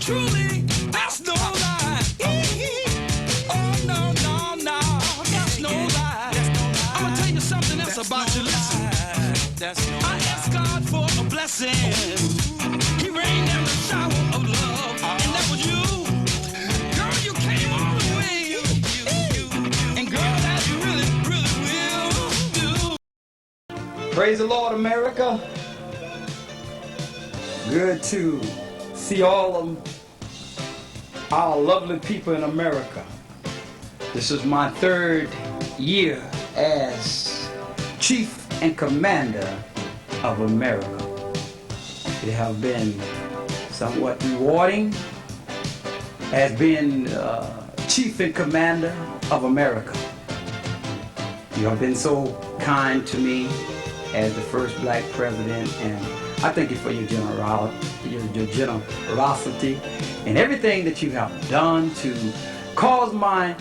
truly, that's no lie. Oh, no, no, no, that's no lie. I'm gonna tell you something else about you. Listen, I asked God for a blessing. He rained down the shower of love, and that was you. Girl, you came all the way. And girl, that you really, really will do. Praise the Lord, America. Good to see all of our lovely people in America. This is my 3rd year as Chief and Commander of America. It has been somewhat rewarding as being Chief and Commander of America. You have been so kind to me as the first black president, and I thank you for your generosity and everything that you have done to cause my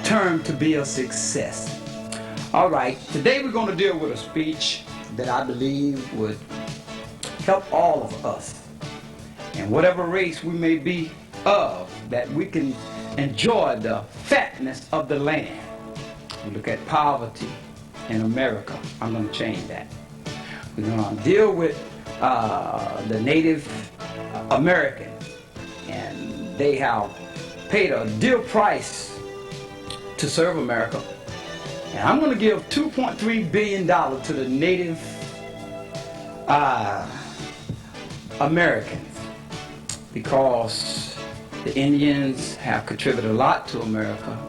term to be a success. All right, today we're going to deal with a speech that I believe would help all of us, and whatever race we may be of, that we can enjoy the fatness of the land. We look at poverty in America. I'm going to change that. We're going to deal with the Native Americans, and they have paid a dear price to serve America. And I'm going to give $2.3 billion to the Native Americans, because the Indians have contributed a lot to America.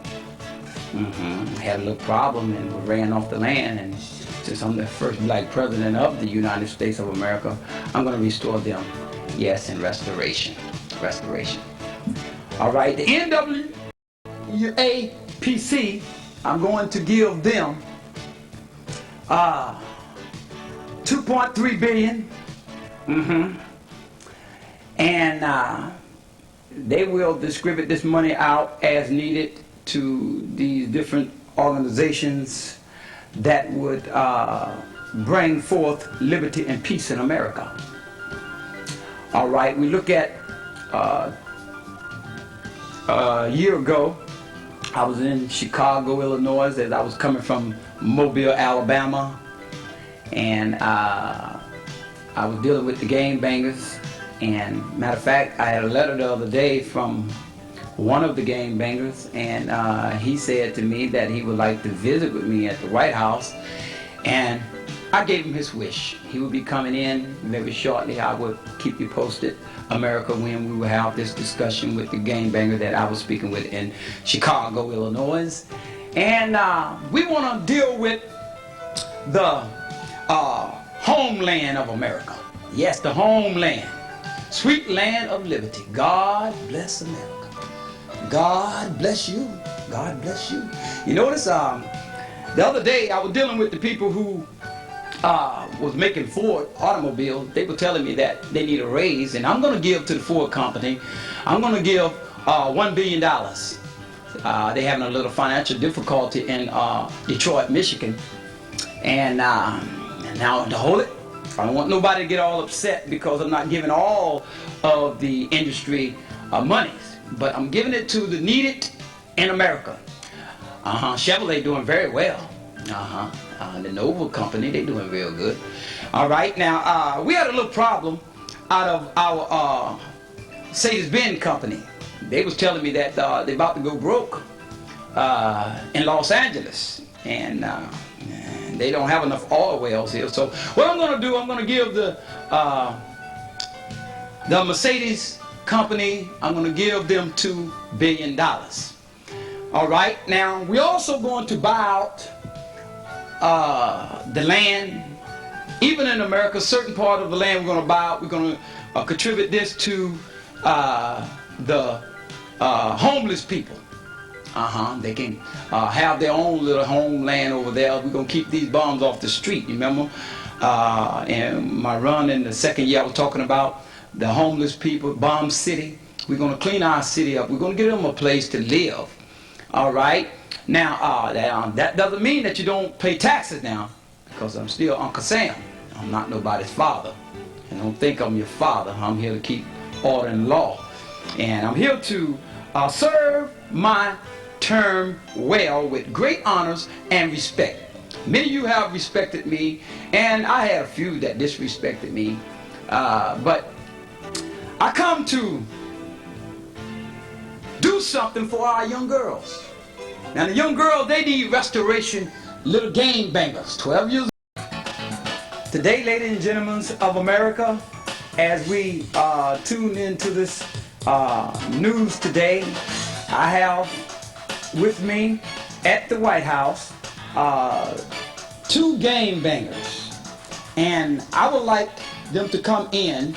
Had a little problem and was ran off the land, and since I'm the first black president of the United States of America, I'm going to restore them, yes, in restoration. All right, the NAACP, I'm going to give them $2.3 billion, and they will distribute this money out as needed to these different organizations that would bring forth liberty and peace in America. All right, we look at a year ago, I was in Chicago, Illinois, as I was coming from Mobile, Alabama, and I was dealing with the gangbangers. And matter of fact, I had a letter the other day from one of the gangbangers, and he said to me that he would like to visit with me at the White House, and I gave him his wish. He would be coming in very shortly. I would keep you posted, America, when we will have this discussion with the gangbanger that I was speaking with in Chicago, Illinois. And we want to deal with the homeland of America. Yes, the homeland. Sweet land of liberty. God bless America. God bless you. God bless you. You notice the other day I was dealing with the people who was making Ford automobiles. They were telling me that they need a raise, and I'm going to give to the Ford company, I'm going to give $1 billion. They're having a little financial difficulty in Detroit, Michigan. And now to hold it, I don't want nobody to get all upset because I'm not giving all of the industry monies, but I'm giving it to the needed in America. Chevrolet doing very well. The Nova company, they doing real good. All right, now we had a little problem out of our Mercedes-Benz company. They was telling me that they're about to go broke in Los Angeles, and they don't have enough oil wells here. So what I'm going to do, I'm going to give the Mercedes company, I'm going to give them $2 billion. All right, now we're also going to buy out the land. Even in America, certain part of the land we're going to buy out. We're going to contribute this to the homeless people. They can have their own little homeland over there. We're going to keep these bums off the street, remember? And my run in the 2nd year, I was talking about the homeless people, Bomb City. We're going to clean our city up. We're going to give them a place to live. All right? Now, that doesn't mean that you don't pay taxes now, because I'm still Uncle Sam. I'm not nobody's father. And don't think I'm your father. I'm here to keep order, and law. And I'm here to serve my term well with great honors and respect. Many of you have respected me, and I had a few that disrespected me. But I come to do something for our young girls. Now the young girls, they need restoration, little game bangers, 12 years old. Today, ladies and gentlemen of America, as we tune into this news today, I have with me at the White House 2 game bangers, and I would like them to come in.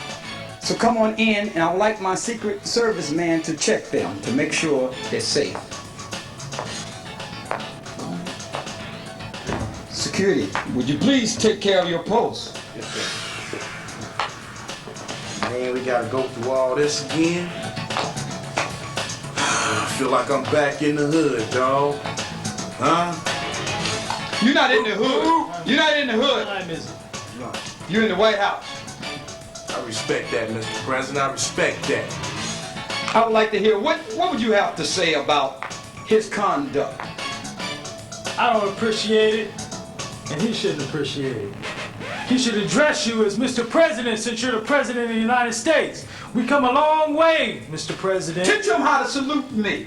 So come on in, and I would like my Secret Service man to check them to make sure they're safe. Security, would you please take care of your post? Yes, sir. Man, we gotta go through all this again. I feel like I'm back in the hood, dawg. Huh? You're not in the hood. You're not in the hood. No. You're in the White House. I respect that, Mr. President. I respect that. I would like to hear, what would you have to say about his conduct? I don't appreciate it, and he shouldn't appreciate it. He should address you as Mr. President, since you're the President of the United States. We come a long way, Mr. President. Teach him how to salute me.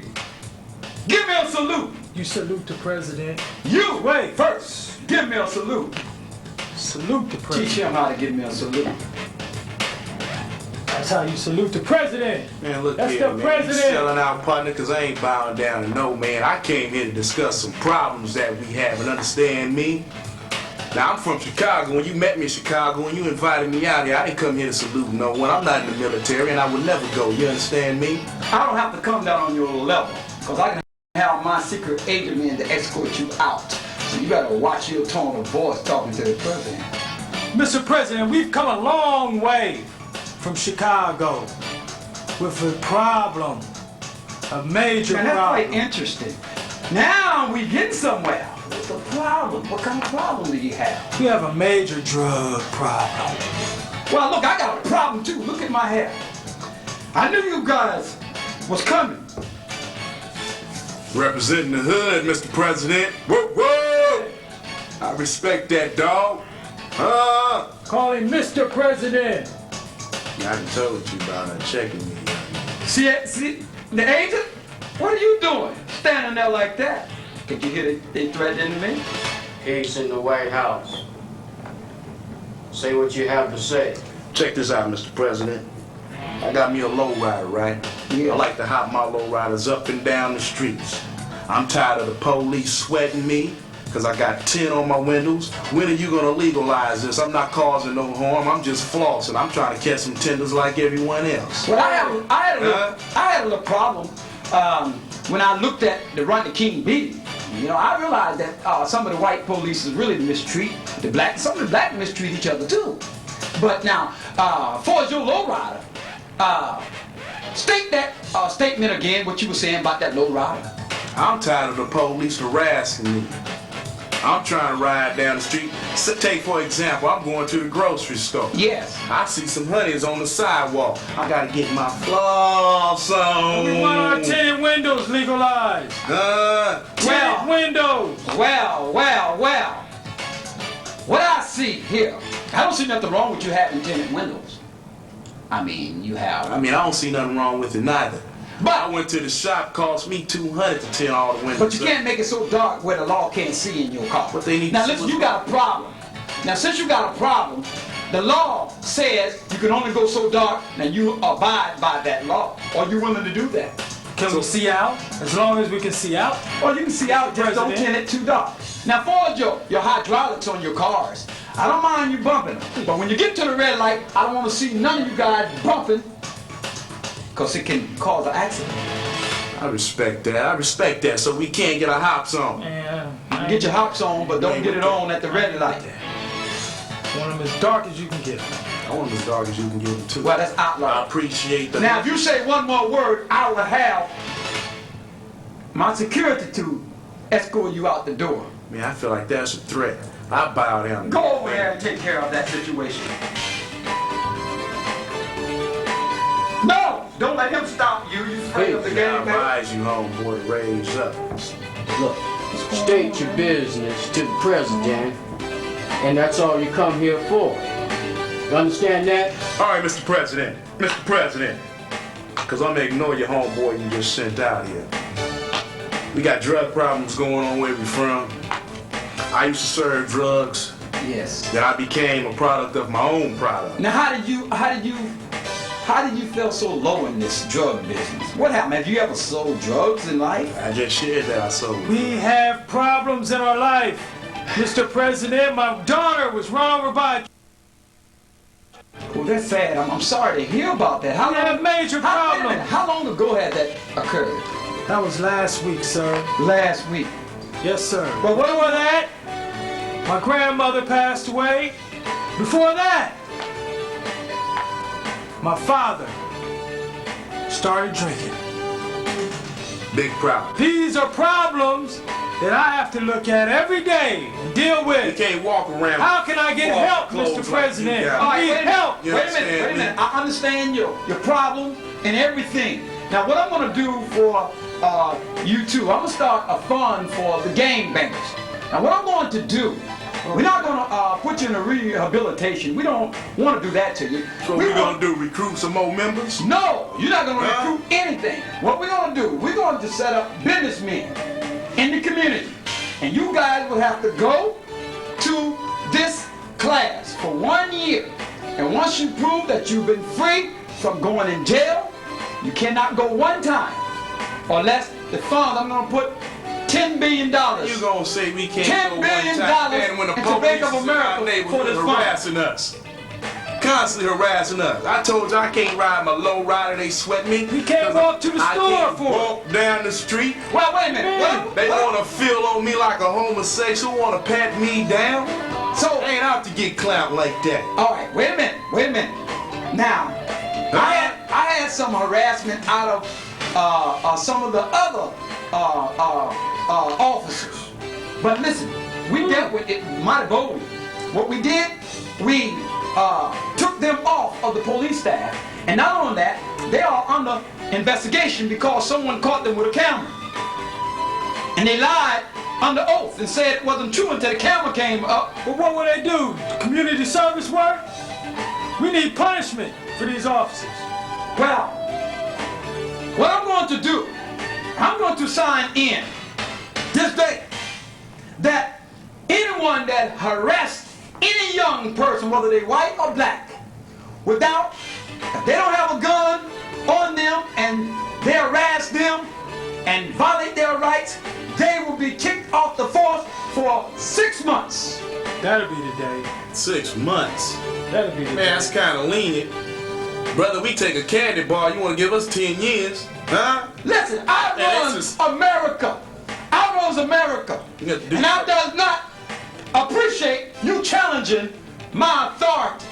Give me a salute. You salute the President. You, wait, first, give me a salute. Salute the President. Teach him how to give me a salute. That's how you salute the President. Man, look That's here, the man. President. You selling out, partner, because I ain't bowing down to no man. I came here to discuss some problems that we have, and understand me. Now, I'm from Chicago. When you met me in Chicago, when you invited me out here, I didn't come here to salute no one. I'm not in the military, and I would never go. You understand me? I don't have to come down on your level, because I can have my secret agent man to escort you out. So you better watch your tone of voice talking to the President. Mr. President, we've come a long way from Chicago with a problem, a major Man, that's problem. quite interesting. Now we getting somewhere. What's the problem? What kind of problem do you have? We have a major drug problem. Well, look, I got a problem too. Look at my hair. I knew you guys was coming. Representing the hood, Mr. President. Whoa, whoa! I respect that, dog. Call him Mr. President. I done told you about checking me. See, the agent? What are you doing? Standing there like that? Could you hear they threatening me? Peace in the White House. Say what you have to say. Check this out, Mr. President. I got me a lowrider, right? Yeah. I like to hop my lowriders up and down the streets. I'm tired of the police sweating me, because I got 10 on my windows. When are you going to legalize this? I'm not causing no harm. I'm just flossing. I'm trying to catch some tenders like everyone else. Well, I had a little problem when I looked at the Run the King beating. You know, I realized that some of the white police really mistreat the black. Some of the black mistreat each other too. But now, for your lowrider, state that statement again, what you were saying about that lowrider. I'm tired of the police harassing me. I'm trying to ride down the street. So take, for example, I'm going to the grocery store. Yes. I see some honeys on the sidewalk. I gotta get my floss on. We want our tinted windows legalized. Tinted windows. Well. What I see here, I don't see nothing wrong with you having tinted windows. I mean, you have. I don't see nothing wrong with it neither. But I went to the shop, cost me $200 to tint all the windows. But you can't make it so dark where the law can't see in your car. But they need now to listen, see you got a problem. Now since you got a problem, the law says you can only go so dark, and you abide by that law. Are you willing to do that? Can we see out? As long as we can see out. Well, you can see out, just don't tint it too dark. Now for your hydraulics on your cars, I don't mind you bumping them. But when you get to the red light, I don't want to see none of you guys bumping, because it can cause an accident. I respect that. So we can't get our hops on. Yeah. Get your hops on, but don't get it on at the red light. Want them as dark as you can get them. I want them as dark as you can get them too. Well, that's I outlawed. appreciate the... Now, if you say one more word, I will have my security to escort you out the door. Man, I feel like that's a threat. I bow down. Go over there and take care of that situation. Don't let him stop you. You afraid of the I game, man. advise you, homeboy, to raise up. Look, state your business to the president, and that's all you come here for. You understand that? All right, Mr. President. Mr. President. Because I'm going to ignore your homeboy you just sent out here. We got drug problems going on where we from. I used to serve drugs. Yes. Then I became a product of my own product. Now, how did you feel so low in this drug business? What happened? Have you ever sold drugs in life? I just shared that I sold. We have problems in our life. Mr. President, my daughter was run over by a... Well, that's sad. I'm sorry to hear about that. We have major problems. How long ago had that occurred? That was last week, sir. Last week. Yes, sir. But before that, my grandmother passed away. Before that, my father started drinking. Big problem. These are problems that I have to look at every day and deal You with. can't walk around. How can I get help, clothes Mr. like President? you got. All right, I need help. You Wait a minute. I understand your problem and everything. Now, what I'm going to do for you two, I'm going to start a fund for the game bangers. Now, what I'm going to do, we're not going to put you in a rehabilitation. We don't want to do that to you. So we're going to do, recruit some more members? No, you're not going to recruit anything. What we're going to do, we're going to set up businessmen in the community. And you guys will have to go to this class for 1 year. And once you prove that you've been free from going in jail, you cannot go one time. Unless the fund, I'm going to put $10 billion. You gonna say we can't $10 go one billion time, and when the into police Bank of is in America our for neighborhood this fund. harassing us, constantly harassing us. I told you I can't ride my low rider. They sweat me. We can't walk to the I store can't for it. walk down the street. Well, wait a minute. They want to feel on me like a homosexual, want to pat me down. So, I ain't out to get clout like that. all right, wait a minute. Now, I had some harassment out of some of the other officers. But listen, we dealt with it mighty boldly. What we did, we took them off of the police staff. And not only that, they are under investigation because someone caught them with a camera. And they lied under oath and said it wasn't true until the camera came up. But what will they do? Community service work? We need punishment for these officers. Well, what I'm going to do, I'm going to sign in this day that anyone that harassed any young person, whether they white or black, without, if they don't have a gun on them and they harass them and violate their rights, they will be kicked off the force for 6 months. That'll be the day. 6 months. That'll be the Man, day. that's kind of lenient. Brother, we take a candy bar. You want to give us 10 years? Huh? Listen, I run America. I runs America. You got to do And I does not appreciate you challenging my authority.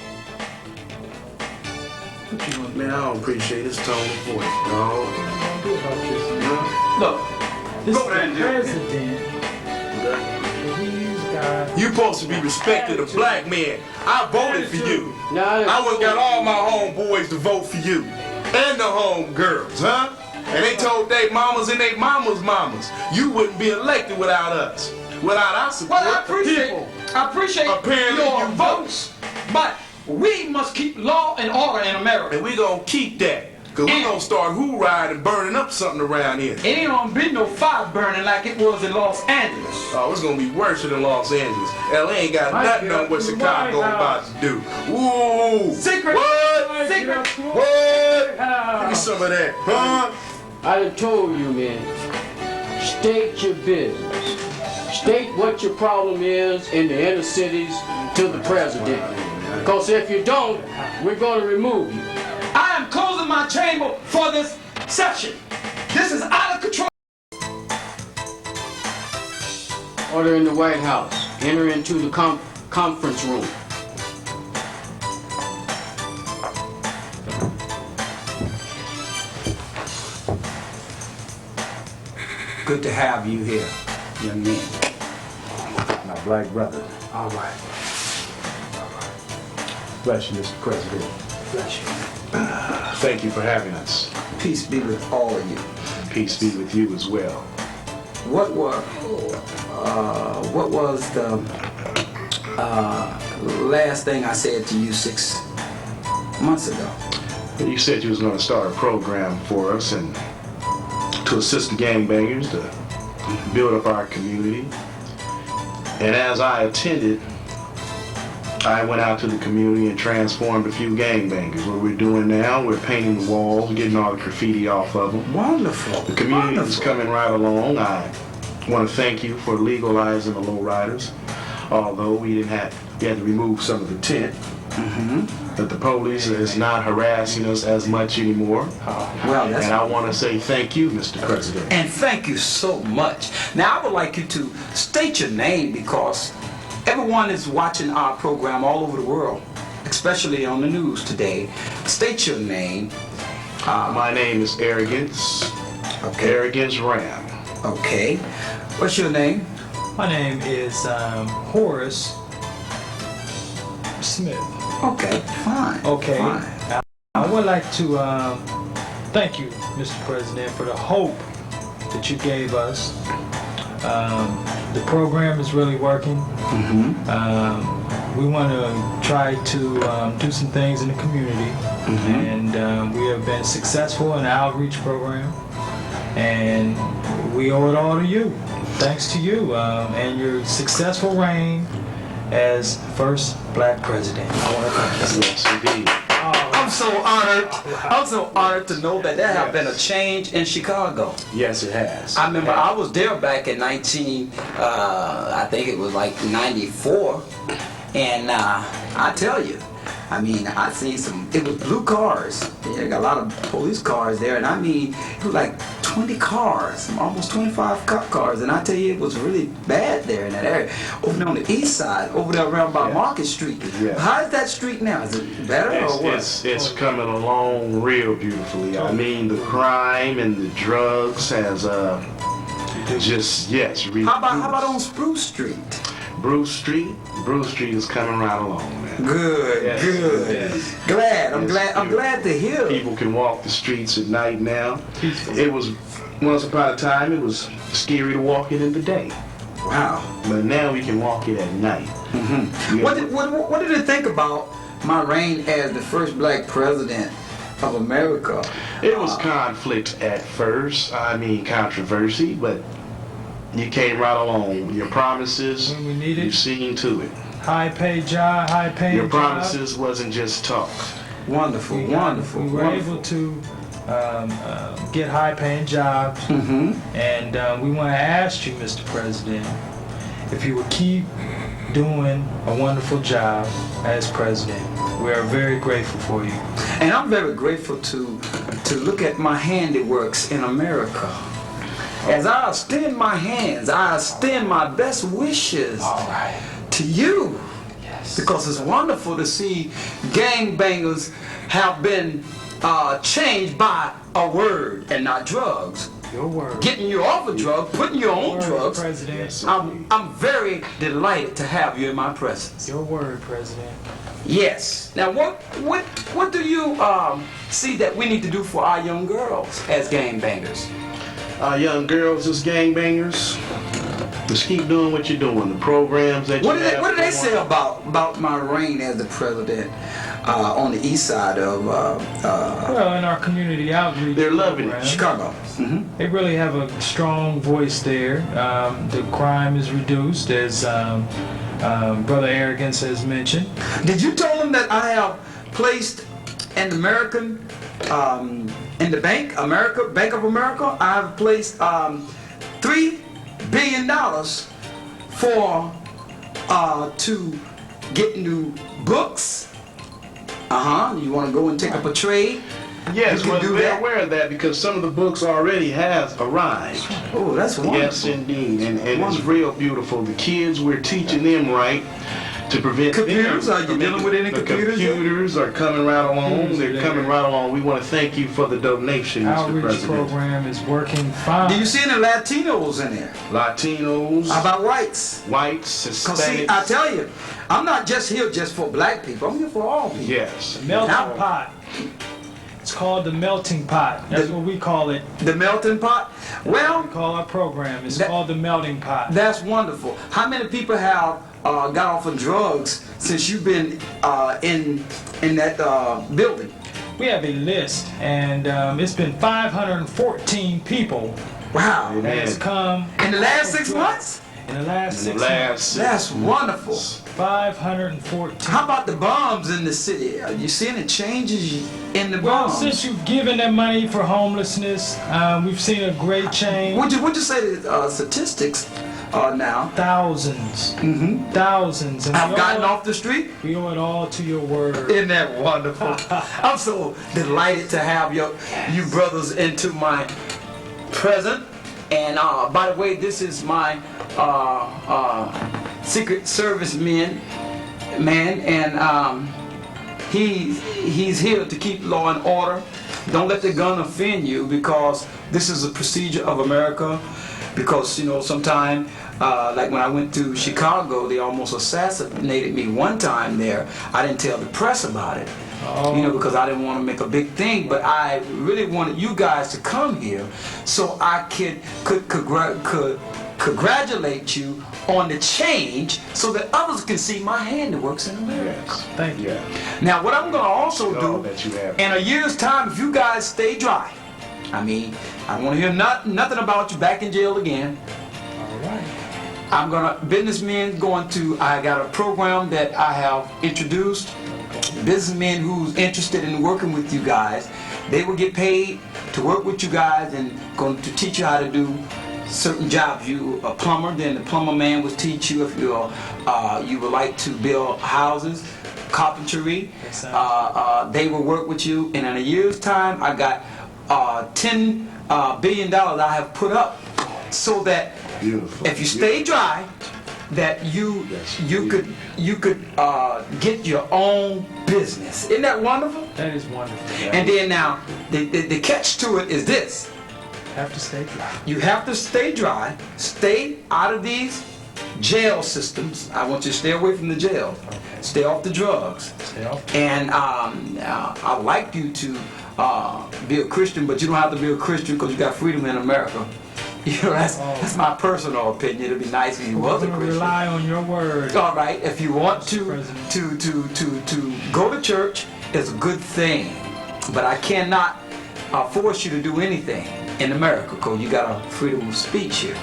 What you gonna Man, I don't appreciate his tone of voice, dog. do about this? Huh? Look, This Go is there and the do it. president. These guys. You supposed to be respected, a black man. I voted for you. No, I would've got all my homeboys to vote for you. And the homegirls, huh? And they told they mamas and they mamas, you wouldn't be elected without us. Without our support. well, I appreciate Apparently your you votes, but we must keep law and order in America. And we gonna keep that. Cause we gonna start hooraying and burning up something around here. It ain't gonna be no fire burning like it was in Los Angeles. Oh, it's gonna be worse than Los Angeles. LA ain't got Might nothing get on up what to the Chicago White about House. to do. Ooh. Secret. What? Secret. What? Give me some of that, huh? I done told you, man. State your business. State what your problem is in the inner cities to the president. Because if you don't, we're going to remove you. I am closing my chamber for this session. This is out of control. Order in the White House. Enter into the conference room. Good to have you here, young man. My black brother. All right. Bless you, Mr. President. Bless you. Thank you for having us. Peace be with all of you. Peace be with you as well. What was the last thing I said to you 6 months ago? You said you was going to start a program for us and to assist the gangbangers to build up our community. And as I attended, I went out to the community and transformed a few gangbangers. What we're doing now, we're painting the walls, getting all the graffiti off of them. Wonderful. The community is coming right along. I want to thank you for legalizing the lowriders. Although we had to remove some of the tent. That the police is not harassing us as much anymore. And I want to say thank you, Mr. President. And thank you so much. Now I would like you to state your name because everyone is watching our program all over the world, especially on the news today. State your name. My name is Arrogance. Okay. Arrogance Ram. Okay. What's your name? My name is Horace Smith. Okay, fine. Okay. Fine. I would like to thank you, Mr. President, for the hope that you gave us. The program is really working. We want to try to do some things in the community, and we have been successful in the outreach program, and we owe it all to you. Thanks to you and your successful reign as first black president. I want to thank you. Yes, indeed. I'm so honored. I'm so honored to know that there have been a change in Chicago. Yes, it has. I remember I was there back in I think it was like 94, and I tell you, I mean, I seen it was blue cars. Yeah, got a lot of police cars there, and I mean, it was like 20 cars, almost 25 cop cars, and I tell you, it was really bad there in that area. Over there on the east side, over there around by Market Street. Yeah. How's that street now? Is it better or what? It's coming along real beautifully. I mean, the crime and the drugs has reduced. How about on Spruce Street? Bruce Street is coming right along, man. Good, Yes, good. yes. I'm glad to hear. People can walk the streets at night now. It was once upon a time it was scary to walk it in the day. Wow. But now we can walk it at night. What did you think about my reign as the first black president of America? It was conflict at first. I mean, controversy, but you came right along with your promises. When we needed. You've seen to it. High paying job. Your promises wasn't just talk. Wonderful, wonderful. We were able to get high paying jobs, and we want to ask you, Mr. President, if you would keep doing a wonderful job as president. We are very grateful for you. And I'm very grateful to look at my handiworks in America. As I extend my hands, I extend my best wishes to you. Yes. Because it's wonderful to see gangbangers have been changed by a word and not drugs. Your word. Getting you off of drugs, putting you on drugs. President. I'm very delighted to have you in my presence. Your word, President. Yes. Now, what do you see that we need to do for our young girls as gangbangers? Young girls as gangbangers, just keep doing what you're doing. The programs that What did they say about my reign as the president on the east side of Well, in our community outreach, they're loving program, it. Chicago? They really have a strong voice there. The crime is reduced, as Brother Arrogance has mentioned. Did you tell them that I have placed an American in the Bank of America? I have placed $3 billion for to get new books. You want to go and take up a trade? Yes, you can well, do they're that. aware of that because some of the books already has arrived. Oh, that's wonderful. Yes, indeed, and it's real beautiful. The kids, we're teaching them right to prevent Computers? them Are you from dealing with any the computers? Computers are coming right along. They're coming right along. We want to thank you for the donation, Mr. Outreach President. program is working fine. Do you see any Latinos in there? Latinos, How about whites? whites, Because see, I Hispanics. tell you, I'm not just here just for black people. I'm here for all people. Yes. Melting Now- pot. It's called the melting pot. That's what we call it. The melting pot? Well, We call our program. It's That- called the melting pot. that's wonderful. How many people have got off of drugs since you've been in that building? We have a list, and it's been 514 people Wow. that has come In the last 6 months? in the last 6 months. That's wonderful. 514. How about the bombs in the city? Are you seeing any changes in the Well, bombs? since you've given them money for homelessness, we've seen a great change. Would you say the statistics are now? Thousands. Thousands. And Have we gotten owe off the street? we owe it all to your word. Isn't that wonderful? I'm so delighted to have you brothers into my present. And by the way, this is my Secret Service man, and he's here to keep law and order. Don't let the gun offend you, because this is a procedure of America. Because sometime, like when I went to Chicago, they almost assassinated me one time there. I didn't tell the press about it. Because I didn't want to make a big thing, but I really wanted you guys to come here so I could congratulate you on the change, so that others can see my handiworks in America. Thank you. Now, what I'm going to also do, that you have. in a year's time, if you guys stay dry, I don't want to hear nothing about you back in jail again. All right. I got a program that I have introduced. Businessmen who's interested in working with you guys, they will get paid to work with you guys and going to teach you how to do certain jobs. You a plumber, then the plumber man will teach you if you would like to build houses, carpentry. They will work with you, and in a year's time, I got $10 billion I have put up, so that if you stay dry, that you could get your own business. Isn't that wonderful? That is wonderful. And then now, the catch to it is this. Have to stay dry. You have to stay dry, stay out of these jail systems. I want you to stay away from the jail. Stay off the drugs. Stay off. And I'd like you to be a Christian, but you don't have to be a Christian because you got freedom in America. That's my personal opinion. It'd be nice if you was a We're gonna Christian. rely on your word. All right, if you want to President. go to church, it's a good thing, but I cannot force you to do anything in America, because you got a freedom of speech here.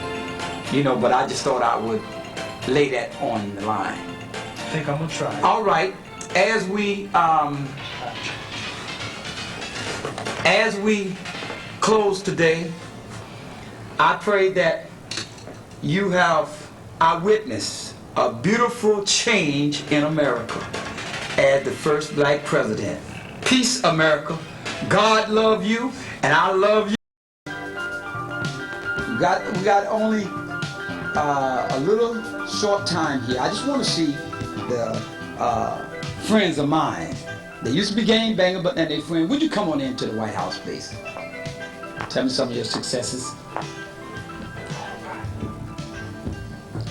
But I just thought I would lay that on the line. I think I'm gonna try. All right, as we close today, I pray that you have witnessed a beautiful change in America as the first black president. Peace, America. God love you, and I love you. We got only a little short time here. I just want to see the friends of mine. They used to be gang banger, but now they friends. Would you come on into the White House, please? Tell me some of your successes.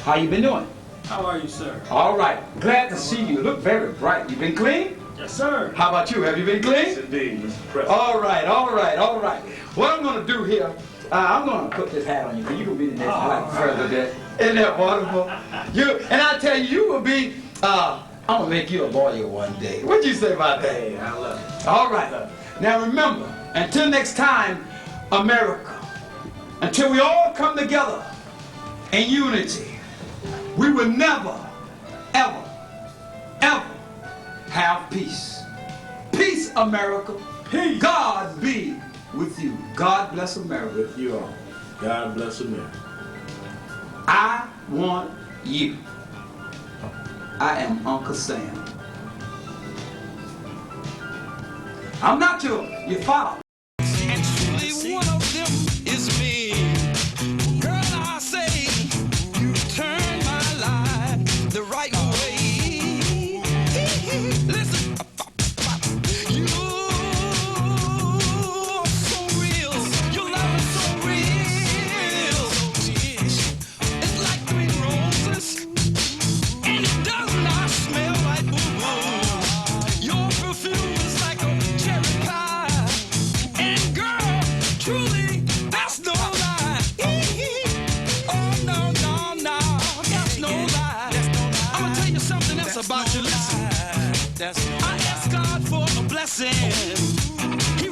How you been doing? How are you, sir? All right. Glad to see you. You look very bright. You been clean? Yes, sir. How about you? Have you been clean? Yes, indeed, Mr. President. All right. What I'm going to do here, I'm going to put this hat on you, because you're going to be the next black president. Isn't that wonderful? And I tell you, you will be, I'm going to make you a lawyer one day. What'd you say about that? Hey, I love it. All right. Now remember, until next time, America, until we all come together in unity, we will never, ever, ever have peace. Peace, America. Peace. God be with you. God bless America. With you all. God bless America. I want you. I am Uncle Sam. I'm not your father. And truly one of them is me. Girl, I say you turn my life the right way. Listen, you are so real. Your love is so real. It's like 3 roses, and it does not smell like boo-boo. Your perfume is like a cherry pie. for a blessing.